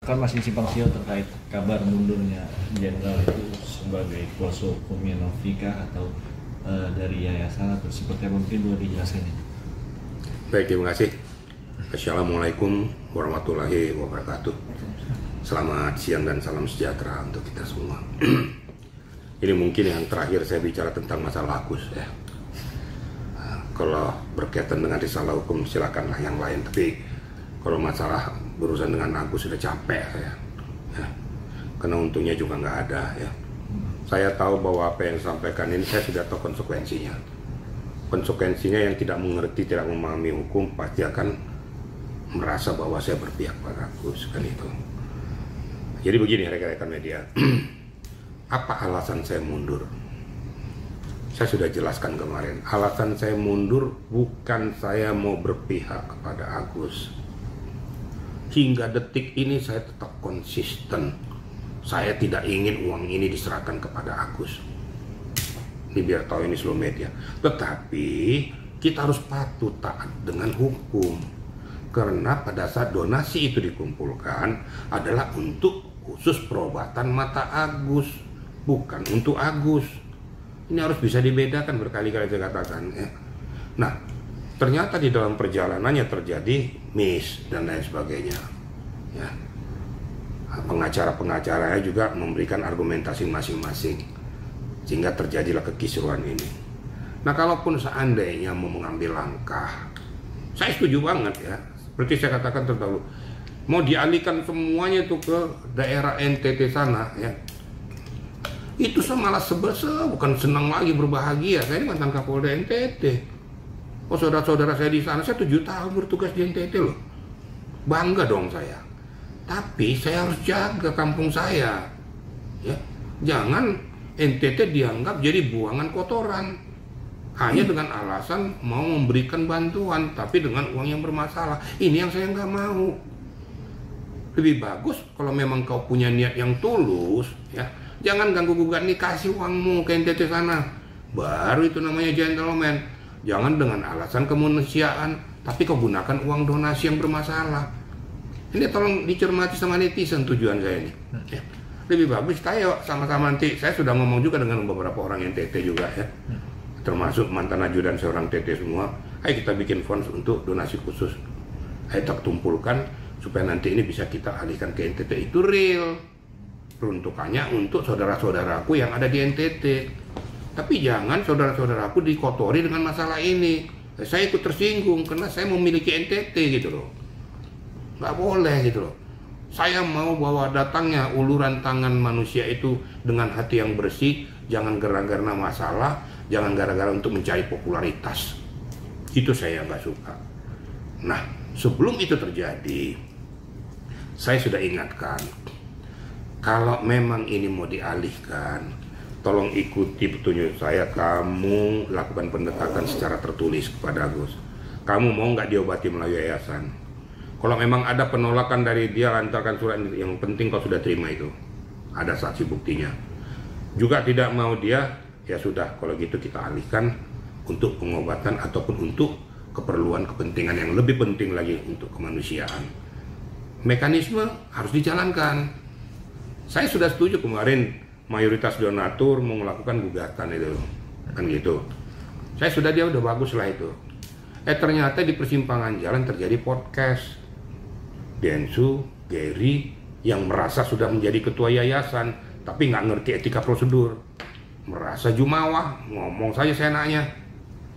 Kan masih simpang siur terkait kabar mundurnya Jenderal itu sebagai kuasa hukumnya Novika atau dari yayasan atau seperti apa, mungkin boleh dijelaskan ini. Baik, terima kasih. Assalamualaikum warahmatullahi wabarakatuh. Selamat siang dan salam sejahtera untuk kita semua. Ini mungkin yang terakhir saya bicara tentang masalah Agus ya. Kalau berkaitan dengan risalah hukum silakanlah yang lain, tapi kalau masalah berurusan dengan Agus sudah capek saya ya. Karena untungnya juga nggak ada ya. Saya tahu bahwa apa yang disampaikan ini saya sudah tahu konsekuensinya. Konsekuensinya yang tidak mengerti, tidak memahami hukum pasti akan merasa bahwa saya berpihak pada Agus, kan itu. Jadi begini rekan-rekan media. Apa alasan saya mundur? Saya sudah jelaskan kemarin. Alasan saya mundur bukan saya mau berpihak kepada Agus. Hingga detik ini saya tetap konsisten. Saya tidak ingin uang ini diserahkan kepada Agus. Ini biar tahu ini seluruh media. Tetapi kita harus patuh taat dengan hukum. Karena pada saat donasi itu dikumpulkan adalah untuk khusus perobatan mata Agus, bukan untuk Agus. Ini harus bisa dibedakan, berkali-kali saya katakan ya. Nah, ternyata di dalam perjalanannya terjadi miss dan lain sebagainya ya. Pengacara-pengacaranya juga memberikan argumentasi masing-masing sehingga terjadilah kekisruhan ini. Nah, kalaupun seandainya mau mengambil langkah, saya setuju banget ya, seperti saya katakan terdahulu, mau dialihkan semuanya itu ke daerah NTT sana ya, itu malah sebesar, bukan senang lagi berbahagia. Saya ini mantan Kapolda NTT. Oh, saudara-saudara saya di sana, saya 7 tahun bertugas di NTT loh. Bangga dong saya. Tapi saya harus jaga kampung saya. Ya, jangan NTT dianggap jadi buangan kotoran. Hanya dengan alasan mau memberikan bantuan, tapi dengan uang yang bermasalah. Ini yang saya nggak mau. Lebih bagus kalau memang kau punya niat yang tulus, ya. Jangan ganggu-gugat nih, kasih uangmu ke NTT sana. Baru itu namanya gentleman. Jangan dengan alasan kemanusiaan, tapi kau gunakan uang donasi yang bermasalah. Ini tolong dicermati sama netizen tujuan saya ini. Ya. Lebih bagus kita sama-sama nanti. Saya sudah ngomong juga dengan beberapa orang NTT juga ya. Termasuk mantan ajudan seorang TT semua. Ayo kita bikin fund untuk donasi khusus. Ayo kita kumpulkan supaya nanti ini bisa kita alihkan ke NTT. Itu real. Peruntukannya untuk saudara-saudaraku yang ada di NTT. Tapi jangan saudara-saudaraku dikotori dengan masalah ini. Saya ikut tersinggung karena saya memiliki NTT gitu loh. Nggak boleh gitu loh. Saya mau bahwa datangnya uluran tangan manusia itu dengan hati yang bersih. Jangan gara-gara masalah, jangan gara-gara untuk mencari popularitas. Itu saya nggak suka. Nah, sebelum itu terjadi, saya sudah ingatkan, kalau memang ini mau dialihkan, tolong ikuti petunjuk saya. Kamu lakukan pendekatan secara tertulis kepada Agus. Kamu mau nggak diobati melalui yayasan? Kalau memang ada penolakan dari dia, lantarkan surat yang penting kau sudah terima itu. Ada saksi buktinya. Juga tidak mau dia, ya sudah, kalau gitu kita alihkan untuk pengobatan ataupun untuk keperluan kepentingan yang lebih penting lagi untuk kemanusiaan. Mekanisme harus dijalankan. Saya sudah setuju kemarin mayoritas donatur mau melakukan gugatan itu, kan gitu. Dia udah bagus lah itu. Ternyata di persimpangan jalan terjadi podcast. Densu, Gary yang merasa sudah menjadi ketua yayasan, tapi nggak ngerti etika prosedur. Merasa jumawa, ngomong saja seenaknya.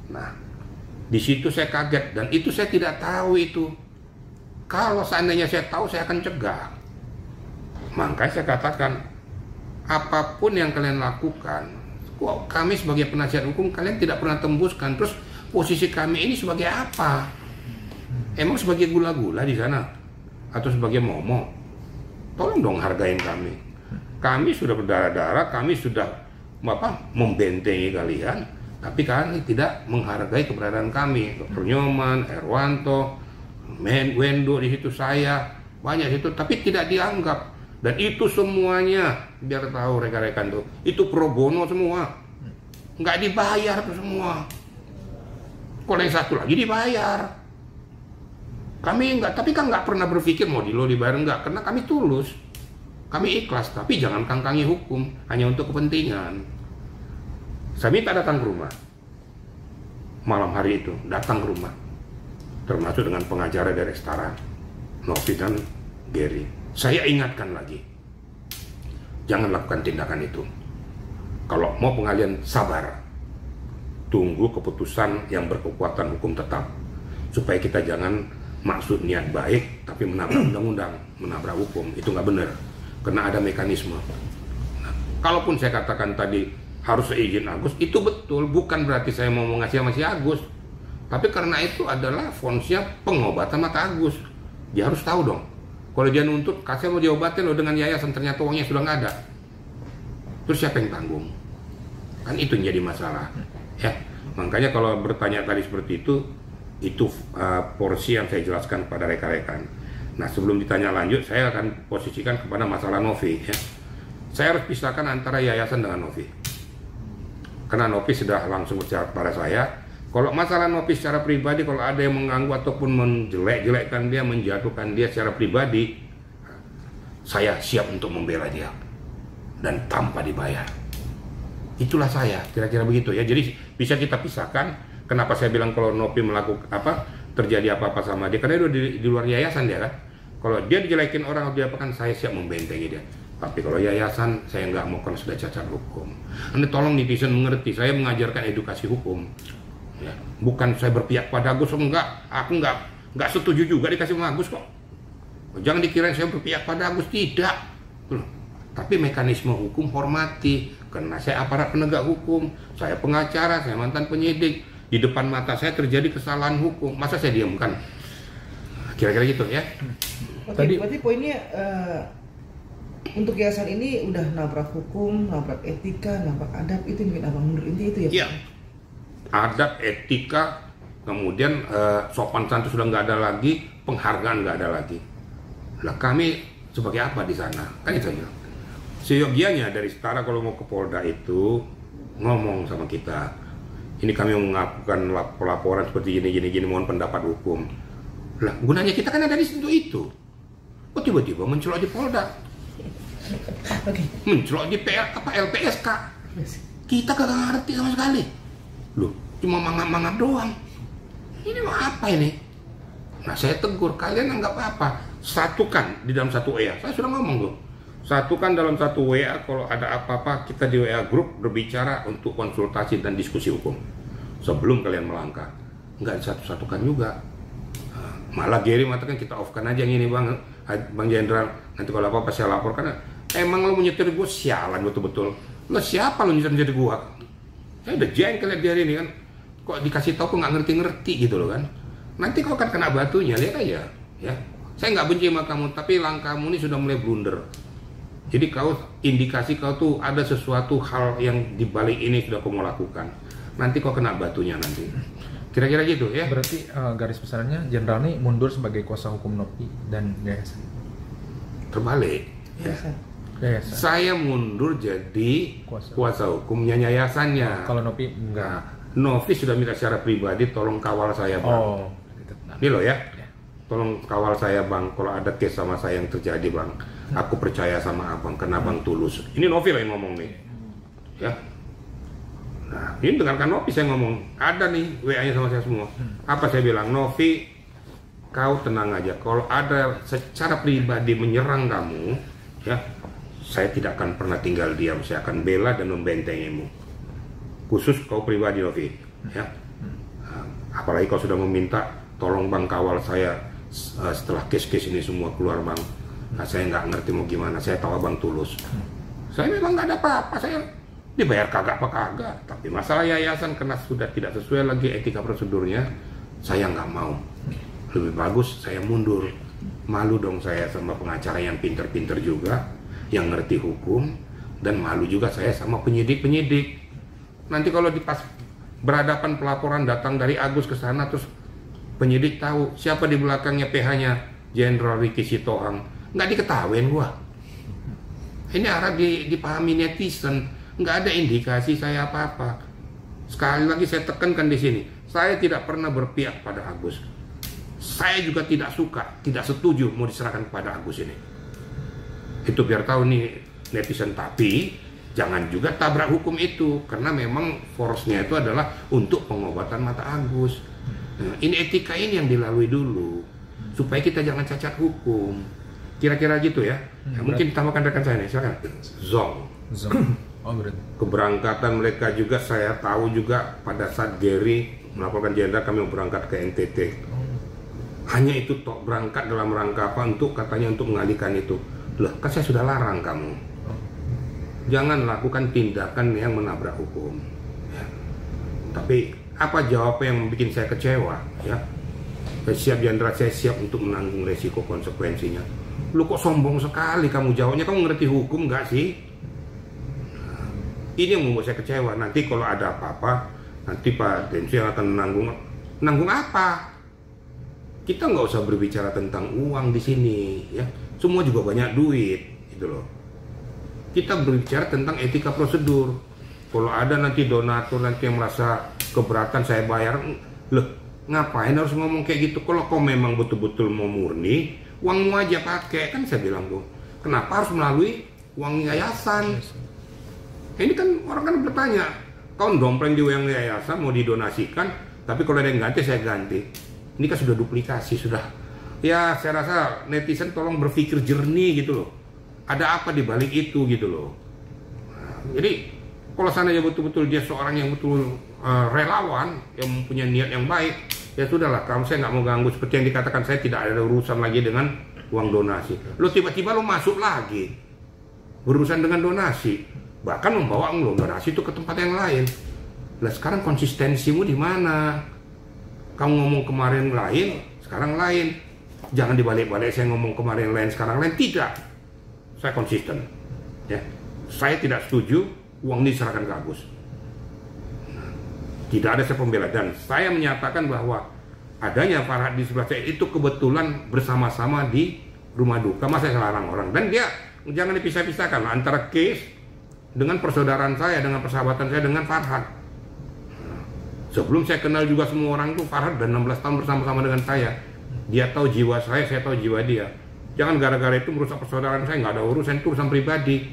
Nah, di situ saya kaget dan itu saya tidak tahu itu. Kalau seandainya saya tahu, saya akan cegah. Makanya saya katakan, apapun yang kalian lakukan, kok kami sebagai penasihat hukum kalian tidak pernah tembuskan. Terus posisi kami ini sebagai apa? Emang sebagai gula-gula di sana? Atau sebagai momo? Tolong dong hargain kami. Kami sudah berdarah-darah, kami sudah membentengi kalian, tapi kalian tidak menghargai keberadaan kami. Dr. Nyoman, Erwanto, Wendo di situ, saya banyak situ, tapi tidak dianggap. Dan itu semuanya, biar tahu rekan-rekan tuh, itu pro bono semua, nggak dibayar tuh semua. Kalau yang satu lagi dibayar. Kami enggak, tapi kan nggak pernah berpikir mau dibayar enggak, karena kami tulus, kami ikhlas, tapi jangan kangkangi hukum hanya untuk kepentingan. Saya minta datang ke rumah, malam hari itu datang ke rumah, termasuk dengan pengacara dari Setara, Novi dan Gary. Saya ingatkan lagi, jangan lakukan tindakan itu. Kalau mau pengalian, sabar, tunggu keputusan yang berkekuatan hukum tetap, supaya kita jangan maksud niat baik tapi menabrak undang-undang, menabrak hukum. Itu nggak benar, karena ada mekanisme. Nah, kalaupun saya katakan tadi harus seizin Agus, itu betul, bukan berarti saya mau ngasih sama si Agus, tapi karena itu adalah fonsnya pengobatan mata Agus. Dia harus tahu dong, kalau dia nuntut, kasih mau diobatin loh dengan yayasan, ternyata uangnya sudah nggak ada, terus siapa yang tanggung? Kan itu yang jadi masalah ya. Makanya kalau bertanya tadi seperti itu porsi yang saya jelaskan kepada rekan-rekan. Nah, sebelum ditanya lanjut, saya akan posisikan kepada masalah Novi ya. Saya harus pisahkan antara yayasan dengan Novi, karena Novi sudah langsung bicara kepada saya. Kalau masalah Novi secara pribadi, kalau ada yang mengganggu ataupun menjelek-jelekkan dia, menjatuhkan dia secara pribadi, saya siap untuk membela dia dan tanpa dibayar. Itulah saya, kira-kira begitu ya. Jadi bisa kita pisahkan. Kenapa saya bilang kalau Novi melakukan terjadi apa-apa sama dia, karena itu di luar yayasan dia kan. Kalau dia dijelekin orang atau dia apa kan, saya siap membentengi dia. Tapi kalau yayasan, saya nggak mau, karena sudah cacat hukum. Anda tolong netizen mengerti, saya mengajarkan edukasi hukum ya. Bukan saya berpihak pada Agus, enggak. Aku nggak setuju juga dikasih sama Agus kok. Jangan dikira saya berpihak pada Agus, tidak. Tapi mekanisme hukum hormati, karena saya aparat penegak hukum, saya pengacara, saya mantan penyidik. Di depan mata saya terjadi kesalahan hukum, masa saya diamkan? Kira-kira gitu ya. Oke, berarti poinnya untuk yayasan ini udah nabrak hukum, nabrak etika, nabrak adab, itu yang bikin abang mundur, intinya itu ya? Iya. Adab, etika, kemudian sopan santun sudah nggak ada lagi, penghargaan nggak ada lagi. Lah kami sebagai apa di sana? Kan itu aja. Seyogianya dari Setara kalau mau ke Polda itu ngomong sama kita, ini kami melakukan laporan seperti gini, mohon pendapat hukum. Lah gunanya kita kan ada di situ itu. Kok tiba-tiba mencolok di Polda? Mencolok di LPSK? Kita kagak ngerti sama sekali. Loh, cuma mangap-mangap doang. Ini mau apa ini? Nah, saya tegur, kalian anggap apa? Satukan di dalam satu WA. Saya sudah ngomong loh. Satukan dalam satu WA, kalau ada apa-apa kita di WA grup berbicara untuk konsultasi dan diskusi hukum sebelum kalian melangkah. Nggak satu-satukan juga. Malah Gary mengatakan kita off-kan aja yang ini Bang Jenderal, nanti kalau apa-apa saya laporkan. Emang lo mau nyetir gue, sialan betul-betul. Lo siapa lo nyetir gue? Saya udah jengkel lihat dia ini kan. Kok dikasih tahu kok nggak ngerti-ngerti gitu loh kan. Nanti kau akan kena batunya, lihat aja ya. Saya nggak benci sama kamu, tapi langkahmu ini sudah mulai blunder. Jadi kau indikasi kau tuh ada sesuatu hal yang dibalik ini sudah kau mau lakukan. Nanti kau kena batunya nanti. Kira-kira gitu ya. Berarti garis besarnya Jenderal ini mundur sebagai kuasa hukum Novi dan yayasan. Terbalik. Ya. Yayasan. Saya mundur jadi kuasa hukumnya yayasannya. Kalau Novi enggak. Nah, Novi sudah minta secara pribadi tolong kawal saya Bang. Oh, gitu. Ini loh ya. Tolong kawal saya Bang, kalau ada case sama saya yang terjadi Bang. Aku percaya sama abang, karena abang tulus. Ini Novi lah yang ngomong nih ya. Nah, ini dengarkan Novi saya ngomong. Ada nih WA-nya sama saya semua. Apa saya bilang? Novi, kau tenang aja. Kalau ada secara pribadi menyerang kamu ya, saya tidak akan pernah tinggal diam. Saya akan bela dan membentengimu. Khusus kau pribadi Novi ya. Nah, apalagi kau sudah meminta tolong Bang kawal saya setelah case-case ini semua keluar Bang. Nah, saya nggak ngerti mau gimana, saya tahu abang tulus. Saya memang nggak ada apa-apa, saya dibayar kagak apa kagak. Tapi masalah yayasan karena sudah tidak sesuai lagi etika prosedurnya, saya nggak mau. Lebih bagus saya mundur. Malu dong saya sama pengacara yang pinter-pinter juga, yang ngerti hukum, dan malu juga saya sama penyidik-penyidik. Nanti kalau pas berhadapan pelaporan datang dari Agus ke sana, terus penyidik tahu siapa di belakangnya PH-nya Jenderal Ricky Sitohang. Nggak diketahuin gua. Ini harap dipahami netizen, nggak ada indikasi saya apa-apa. Sekali lagi saya tekankan di sini, saya tidak pernah berpihak pada Agus. saya juga tidak suka, tidak setuju mau diserahkan kepada Agus ini. Itu biar tahu nih netizen, tapi jangan juga tabrak hukum itu, karena memang force-nya itu adalah untuk pengobatan mata Agus. Nah, ini etika ini yang dilalui dulu supaya kita jangan cacat hukum. Kira-kira gitu ya. Mungkin tambahkan rekan saya nih, silakan. Zong. Oh, berarti. Keberangkatan mereka juga saya tahu juga pada saat Gary melaporkan jenderal kami berangkat ke NTT. Hanya itu tok, berangkat dalam rangka apa? Untuk katanya untuk mengalihkan itu. Loh, kan saya sudah larang kamu. Jangan lakukan tindakan yang menabrak hukum. Ya. Tapi apa jawaban yang membuat saya kecewa? Ya, saya siap jenderal, saya siap untuk menanggung resiko konsekuensinya. Lu kok sombong sekali kamu jawabnya? Kamu ngerti hukum nggak sih? Nah, ini yang membuat saya kecewa. Nanti kalau ada apa-apa, nanti Pak Densu yang akan menanggung. Nanggung apa? Kita nggak usah berbicara tentang uang di sini, ya. Semua juga banyak duit, gitu loh. Kita berbicara tentang etika prosedur. Kalau ada nanti donatur nanti yang merasa keberatan saya bayar, loh ngapain harus ngomong kayak gitu? Kalau kau memang betul-betul mau murni, uangmu aja pakai, kan saya bilang tuh. Kenapa harus melalui uang yayasan? Ini kan orang kan bertanya, kau dompleng di uang yayasan mau didonasikan, tapi kalau ada yang ganti saya ganti. Ini kan sudah duplikasi, sudah. Ya saya rasa netizen tolong berpikir jernih gitu loh. Ada apa di balik itu gitu loh. Nah, jadi kalau seandainya betul-betul dia seorang yang betul relawan yang mempunyai niat yang baik, ya sudahlah, kalau saya nggak mau ganggu. Seperti yang dikatakan, saya tidak ada urusan lagi dengan uang donasi. Lo tiba-tiba lo masuk lagi berurusan dengan donasi, bahkan membawa uang donasi itu ke tempat yang lain. Nah sekarang konsistensimu di mana? Kamu ngomong kemarin lain, sekarang lain. Jangan dibalik-balik saya ngomong kemarin lain, sekarang lain. Tidak. Saya konsisten. Ya. Saya tidak setuju uang ini diserahkan ke Agus. Tidak ada saya pembela, dan saya menyatakan bahwa adanya Farhad di sebelah saya itu kebetulan bersama-sama di rumah duka. Masa saya larang orang? Dan dia jangan dipisah-pisahkan antara case dengan persaudaraan saya, dengan persahabatan saya dengan Farhad. Sebelum saya kenal juga semua orang itu, Farhad dan 16 tahun bersama-sama dengan saya. Dia tahu jiwa saya tahu jiwa dia. Jangan gara-gara itu merusak persaudaraan saya. Nggak ada urusan, itu urusan pribadi.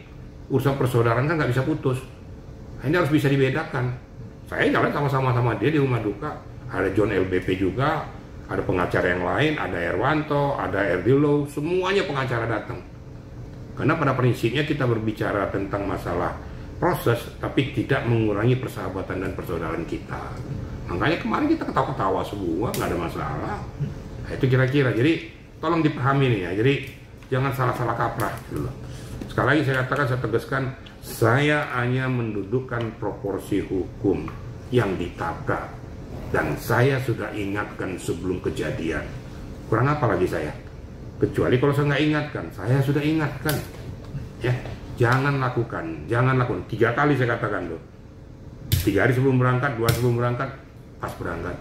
Urusan persaudaraan kan nggak bisa putus. Ini harus bisa dibedakan. Saya jalan sama-sama dia di rumah duka. Ada John LBP juga, ada pengacara yang lain, ada Erwanto, ada Erdilo, semuanya pengacara datang. Karena pada prinsipnya kita berbicara tentang masalah proses, tapi tidak mengurangi persahabatan dan persaudaraan kita. Makanya kemarin kita ketawa-ketawa semua, nggak ada masalah. Nah, itu kira-kira. Jadi tolong dipahami nih ya. Jadi jangan salah-salah kaprah gitu loh. Sekali lagi saya katakan, saya tegaskan, saya hanya mendudukkan proporsi hukum yang ditabrak, dan saya sudah ingatkan sebelum kejadian. Kurang apa lagi saya? Kecuali kalau saya nggak ingatkan, saya sudah ingatkan. Ya, jangan lakukan. 3 kali saya katakan tuh. 3 hari sebelum berangkat, 2 sebelum berangkat, pas berangkat.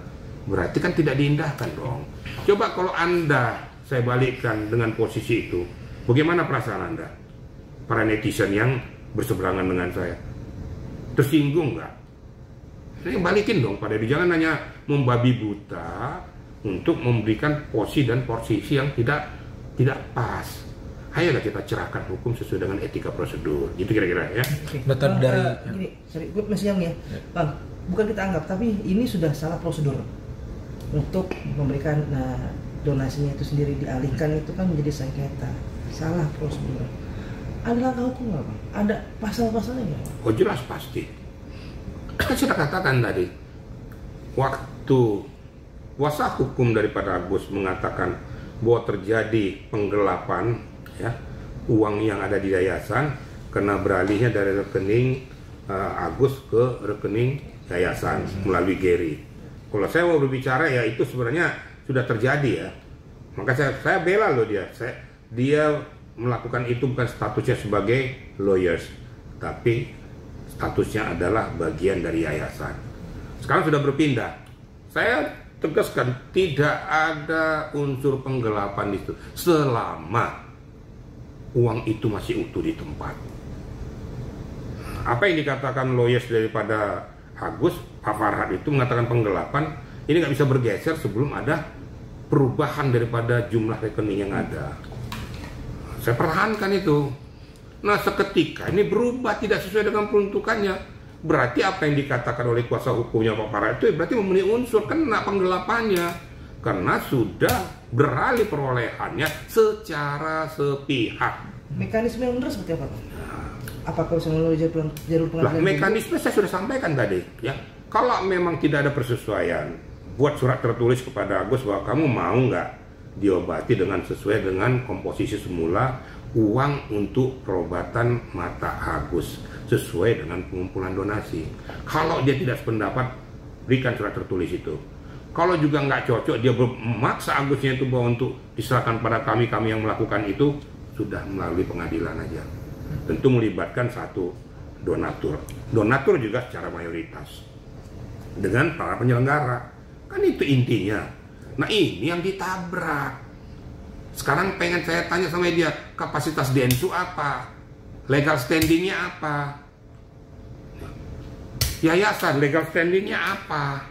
Berarti kan tidak diindahkan dong. Coba kalau Anda saya balikkan dengan posisi itu, bagaimana perasaan Anda? Para netizen yang berseberangan dengan saya, tersinggung nggak? Saya balikin dong pada dia. Jangan hanya membabi buta untuk memberikan posisi dan posisi yang tidak pas. Ayolah kita cerahkan hukum sesuai dengan etika prosedur. Gitu kira-kira ya. Dokter dari gini, sorry, gue masih yang ya, Bang. Bukan kita anggap, tapi ini sudah salah prosedur untuk memberikan donasinya itu sendiri dialihkan, itu kan menjadi sengketa. Salah prosedur. Ada langkah hukum nggak, Bang? Ada pasal-pasalnya nggak? Oh jelas pasti. Kan sudah katakan tadi, waktu kuasa hukum daripada Agus mengatakan bahwa terjadi penggelapan ya uang yang ada di yayasan karena beralihnya dari rekening Agus ke rekening yayasan melalui Gary. Kalau saya mau berbicara ya itu sebenarnya sudah terjadi ya. Maka saya bela loh dia. Dia melakukan itu bukan statusnya sebagai lawyers, tapi statusnya adalah bagian dari yayasan. Sekarang sudah berpindah. Saya tegaskan tidak ada unsur penggelapan di situ selama uang itu masih utuh di tempat. Apa yang dikatakan lawyers daripada Agus, Pak Farhad itu mengatakan penggelapan, ini nggak bisa bergeser sebelum ada perubahan daripada jumlah rekening yang ada. Saya pertahankan itu. Nah, seketika ini berubah tidak sesuai dengan peruntukannya, berarti apa yang dikatakan oleh kuasa hukumnya Pak Farah itu berarti memenuhi unsur, kena penggelapannya, karena sudah beralih perolehannya secara sepihak. Mekanisme yang benar seperti apa, Pak? Apakah bisa melalui jalur pengadilan? Lah, mekanisme saya sudah sampaikan tadi, ya. Kalau memang tidak ada persesuaian, buat surat tertulis kepada Agus bahwa kamu mau nggak diobati dengan sesuai dengan komposisi semula uang untuk perobatan mata Agus sesuai dengan pengumpulan donasi. Kalau dia tidak sependapat, berikan surat tertulis itu. Kalau juga nggak cocok, dia memaksa Agusnya itu bahwa untuk diserahkan pada kami yang melakukan itu, sudah melalui pengadilan aja. Tentu melibatkan satu donatur. Donatur juga secara mayoritas dengan para penyelenggara. Kan itu intinya. Nah, ini yang ditabrak. Sekarang pengen saya tanya sama dia, kapasitas Densu apa? Legal standingnya apa? Yayasan legal standingnya apa?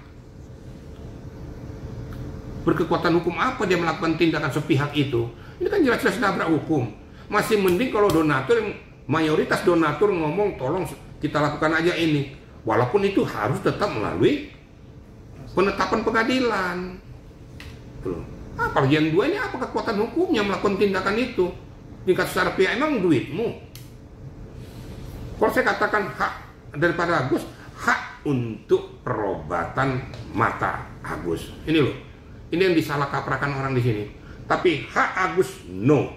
Berkekuatan hukum apa dia melakukan tindakan sepihak itu? Ini kan jelas-jelas nabrak hukum. Masih mending kalau donatur, mayoritas donatur ngomong tolong kita lakukan aja ini. Walaupun itu harus tetap melalui penetapan pengadilan. Apalagi yang dua ini apa kekuatan hukumnya melakukan tindakan itu? Tingkat secara pihak emang duitmu. Kalau saya katakan hak daripada Agus, hak untuk perobatan mata Agus. Ini loh, ini yang disalah kaprakan orang di sini. Tapi hak Agus no.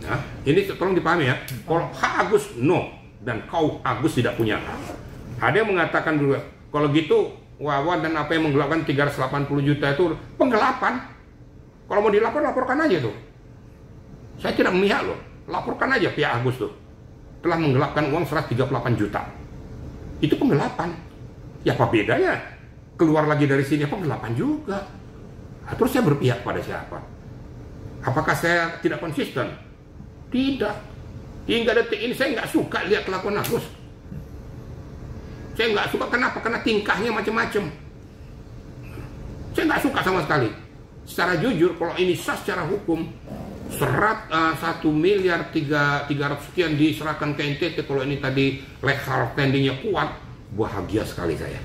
Nah, ini tolong dipahami ya. Kalau hak Agus no dan kau Agus tidak punya hak. Ada yang mengatakan dulu, kalau gitu Wawan dan apa yang menggelapkan 380 juta itu penggelapan. Kalau mau dilapor, laporkan aja tuh. Saya tidak memihak loh. Laporkan aja pihak Agus tuh. Telah menggelapkan uang 138 juta. Itu penggelapan. Ya apa bedanya? Keluar lagi dari sini penggelapan juga. Terus saya berpihak pada siapa? Apakah saya tidak konsisten? Tidak. Hingga detik ini saya nggak suka lihat kelakuan Agus. Saya nggak suka, kenapa? Karena tingkahnya macam-macam. Saya nggak suka sama sekali. Secara jujur, kalau ini sah secara hukum, 1.300.000.000 sekian diserahkan ke NTT, kalau ini tadi legal standingnya kuat, bahagia sekali saya.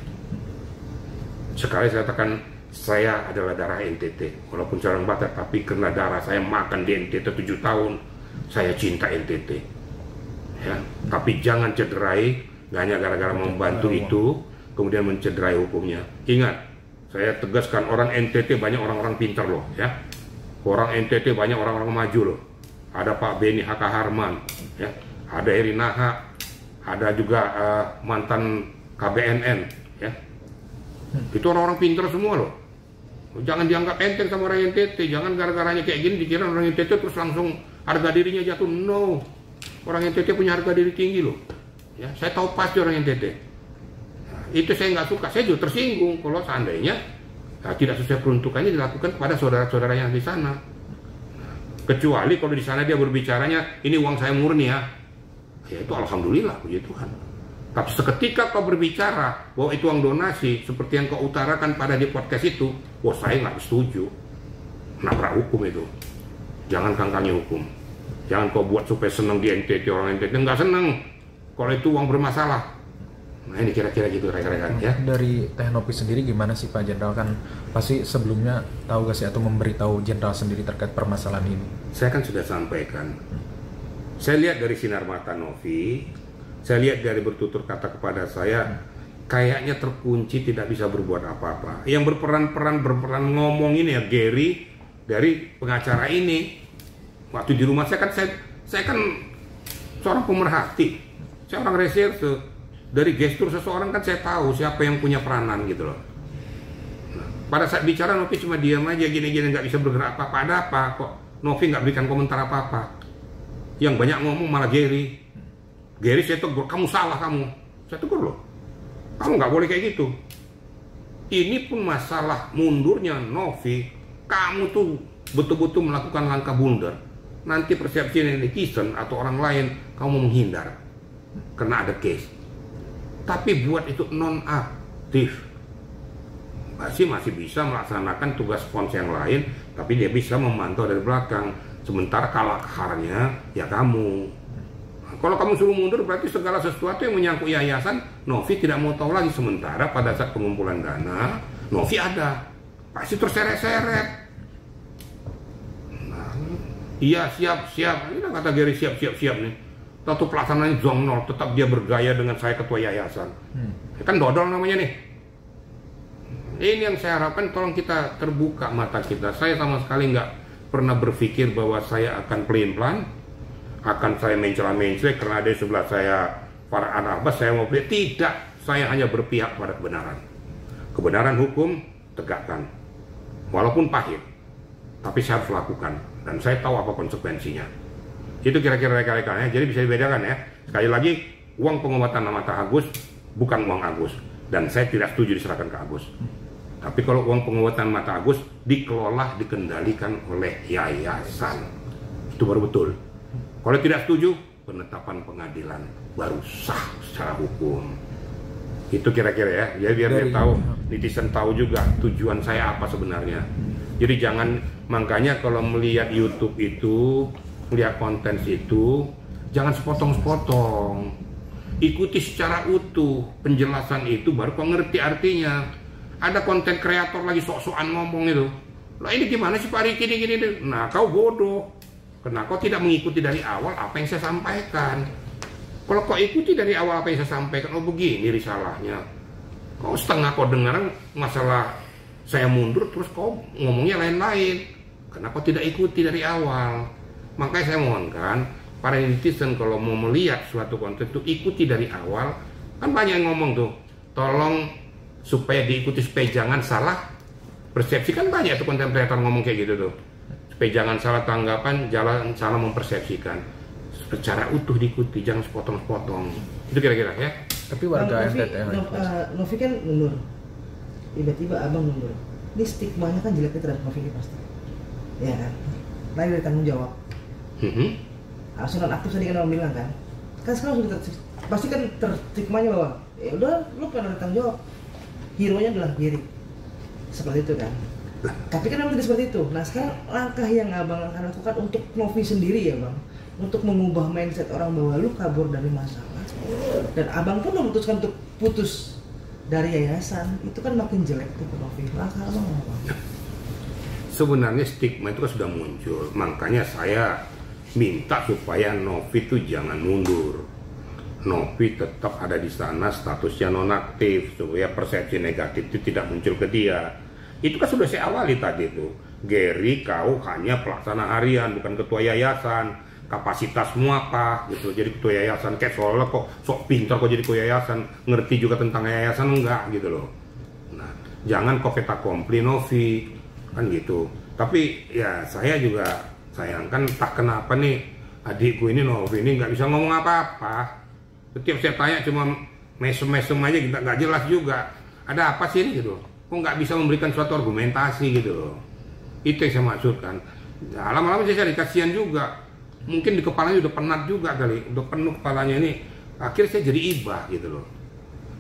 Sekali saya katakan, saya adalah darah NTT. Walaupun seorang Batak, tapi karena darah saya makan di NTT 7 tahun, saya cinta NTT. Ya, tapi jangan cederai. Nggak hanya gara-gara membantu itu, kemudian mencederai hukumnya. Ingat, saya tegaskan orang NTT banyak orang-orang pintar loh, ya. Orang NTT banyak orang-orang maju loh. Ada Pak Beni Haka Harman, ya. Ada Erinaha, ada juga mantan KBNN, ya. Itu orang-orang pintar semua loh. Jangan dianggap enteng sama orang NTT. Jangan gara-garanya kayak gini dikira orang NTT terus langsung harga dirinya jatuh. No, orang NTT punya harga diri tinggi loh. Ya, saya tahu pasti orang NTT. Nah, itu saya nggak suka. Saya juga tersinggung kalau seandainya tidak sesuai peruntukannya dilakukan kepada saudara-saudara yang di sana. Nah, kecuali kalau di sana dia berbicaranya ini uang saya murni ya. Ya itu alhamdulillah puji Tuhan. Tapi seketika kau berbicara bahwa itu uang donasi seperti yang kau utarakan pada di podcast itu, wah saya nggak setuju. Nabrak hukum itu. Jangan kangkangi hukum. Jangan kau buat supaya senang di NTT, orang NTT nggak senang. Kalau itu uang bermasalah. Nah ini kira-kira gitu rekan-rekan ya. Dari Teknopi sendiri gimana sih Pak Jenderal, kan pasti sebelumnya tahu gak sih atau memberitahu Jenderal sendiri terkait permasalahan ini? Saya kan sudah sampaikan. Saya lihat dari sinar mata Novi, saya lihat dari bertutur kata kepada saya, kayaknya terkunci tidak bisa berbuat apa-apa. Yang berperan ngomong ini ya Gary dari pengacara ini. Waktu di rumah saya kan seorang pemerhati. Saya orang reserse, dari gestur seseorang kan saya tahu siapa yang punya peranan gitu loh. Nah, pada saat bicara Novi cuma diam aja gini-gini, nggak bisa bergerak apa-apa. Ada apa kok Novi nggak berikan komentar apa-apa? Yang banyak ngomong malah Gary. Gary saya tegur, kamu salah kamu. Saya tegur loh, kamu nggak boleh kayak gitu. Ini pun masalah mundurnya Novi. Kamu tuh betul-betul melakukan langkah blunder. Nanti persepsi netizen atau orang lain kamu menghindar. Karena ada case. Tapi buat itu non-aktif. masih bisa melaksanakan tugas pons yang lain, tapi dia bisa memantau dari belakang. Sementara kalakarnya ya kamu. Nah, kalau kamu suruh mundur berarti segala sesuatu yang menyangkut yayasan Novi tidak mau tahu lagi. Sementara pada saat pengumpulan dana Novi ada, pasti terseret-seret. Nah, iya siap. Ini kata Gary siap nih. Tahu pelaksanaannya zong nol, tetap dia bergaya dengan saya ketua yayasan. Kan dodol namanya nih. Ini yang saya harapkan, tolong kita terbuka mata kita. Saya sama sekali nggak pernah berpikir bahwa saya akan pelin-pelan, akan saya mencela-mencela karena ada di sebelah saya Farhan Abbas, saya mau beli. Tidak, saya hanya berpihak pada kebenaran. Kebenaran hukum tegakkan, walaupun pahit, tapi saya harus lakukan dan saya tahu apa konsekuensinya. Itu kira-kira reka-rekanya. Jadi bisa dibedakan ya. Sekali lagi, uang pengobatan mata Agus bukan uang Agus, dan saya tidak setuju diserahkan ke Agus. Tapi kalau uang pengobatan mata Agus dikelola, dikendalikan oleh yayasan, itu baru betul. Kalau tidak setuju, penetapan pengadilan baru sah secara hukum. Itu kira-kira ya. Jadi biar dia tahu, netizen tahu juga tujuan saya apa sebenarnya. Jadi jangan, makanya kalau melihat YouTube itu, melihat konten itu, jangan sepotong-sepotong. Ikuti secara utuh penjelasan itu, baru kau ngerti artinya. Ada konten kreator lagi sok-sokan ngomong itu. Lah ini gimana sih Pak Riki gini. Nah, kau bodoh. Karena kau tidak mengikuti dari awal apa yang saya sampaikan. Kalau kau ikuti dari awal apa yang saya sampaikan, oh begini risalahnya. Kau setengah kau dengar masalah saya mundur, terus kau ngomongnya lain-lain. Karena kau tidak ikuti dari awal. Makanya saya mohonkan, para netizen kalau mau melihat suatu konten itu ikuti dari awal. Kan banyak yang ngomong tuh, tolong supaya diikuti supaya jangan salah persepsi. Kan banyak tuh konten kreator ngomong kayak gitu tuh, supaya jangan salah tanggapan, jangan salah mempersepsikan. Secara utuh diikuti, jangan sepotong-sepotong. Itu kira-kira ya. Tapi warga NTT Novi kan mundur, tiba-tiba abang mundur. Ini stigmanya kan jelek terhadap Novi ini pasti, ya kan? Lain dari tanggung jawab. Harusnya non-aktif tadi kan abang bilang kan sekarang sudah pasti kan terstigmanya bahwa ya udah lu kan ada tanggung jawab, hero-nya adalah diri, seperti itu kan. Tapi kan memang tidak seperti itu. Nah sekarang langkah yang abang akan lakukan untuk Novi sendiri ya bang, untuk mengubah mindset orang bahwa lu kabur dari masalah, dan abang pun memutuskan untuk putus dari yayasan, itu kan makin jelek tuh ke Novi. Langkah abang apa? Sebenarnya stigma itu kan sudah muncul, makanya saya minta supaya Novi itu jangan mundur. Novi tetap ada di sana, statusnya nonaktif, supaya persepsi negatif itu tidak muncul ke dia. Itu kan sudah saya awali tadi tuh, Gary, kau hanya pelaksana harian, bukan ketua yayasan. Kapasitasmu apa gitu, jadi ketua yayasan kayak soalnya kok sok pintar kok jadi ketua yayasan, ngerti juga tentang yayasan enggak gitu loh. Nah, jangan kok kita kompli Novi kan gitu. Tapi ya saya juga sayangkan tak kenapa nih adikku ini Novi ini nggak bisa ngomong apa-apa. Setiap saya tanya cuma mesem-mesem aja, kita nggak jelas juga. Ada apa sih ini gitu? Kok nggak bisa memberikan suatu argumentasi gitu loh. Itu yang saya maksudkan. Nah, lama-lama saya cari kasihan juga. Mungkin di kepalanya udah penat juga kali, udah penuh kepalanya ini. Akhirnya saya jadi ibah gitu loh.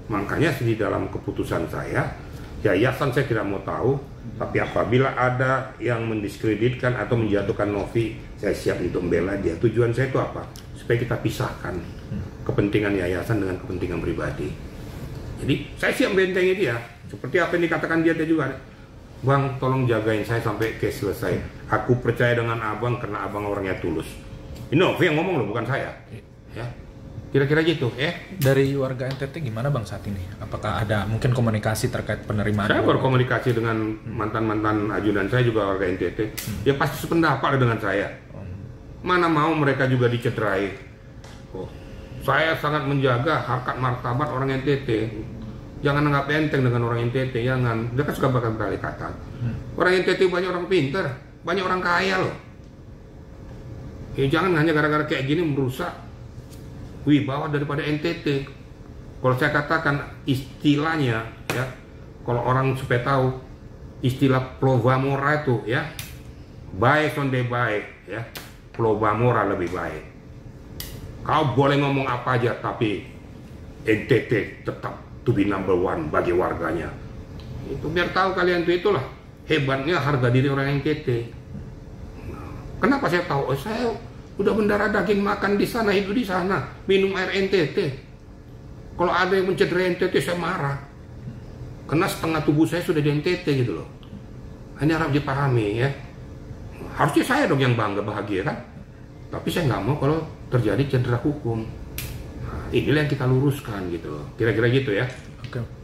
Makanya di dalam keputusan saya, yayasan saya tidak mau tahu. Tapi apabila ada yang mendiskreditkan atau menjatuhkan Novi, saya siap untuk membela dia. Tujuan saya itu apa? Supaya kita pisahkan kepentingan yayasan dengan kepentingan pribadi. Jadi saya siap membentengi dia. Seperti apa yang dikatakan dia juga, Bang tolong jagain saya sampai case selesai. Aku percaya dengan abang karena abang orangnya tulus. Ini Novi yang ngomong loh, bukan saya. Ya, kira-kira gitu ya. Dari warga NTT gimana bang saat ini? Apakah ada mungkin komunikasi terkait penerimaan? Saya berkomunikasi dengan mantan-mantan ajudan saya juga warga NTT. Ya pasti sependapat dengan saya. Mana mau mereka juga dicederai. Saya sangat menjaga harkat martabat orang NTT. Jangan anggap enteng dengan orang NTT, jangan. Dia kan suka berkali kata. Orang NTT banyak orang pintar, banyak orang kaya loh. Ya jangan hanya gara-gara kayak gini merusak wibawa daripada NTT. Kalau saya katakan istilahnya ya, kalau orang supaya tahu istilah Plovamora itu ya, baik sonde baik ya, Plovamora lebih baik. Kau boleh ngomong apa aja tapi NTT tetap to be number one bagi warganya. Itu biar tahu kalian tuh, itulah hebatnya harga diri orang NTT. Kenapa saya tahu? Saya udah mendarah daging, makan di sana, hidup di sana, minum air NTT. Kalau ada yang mencederai NTT saya marah. Karena setengah tubuh saya sudah di NTT gitu loh. Ini harap dipahami ya. Harusnya saya dong yang bangga, bahagia kan. Tapi saya nggak mau kalau terjadi cedera hukum. Nah, inilah yang kita luruskan gitu loh. Kira-kira gitu ya. Oke.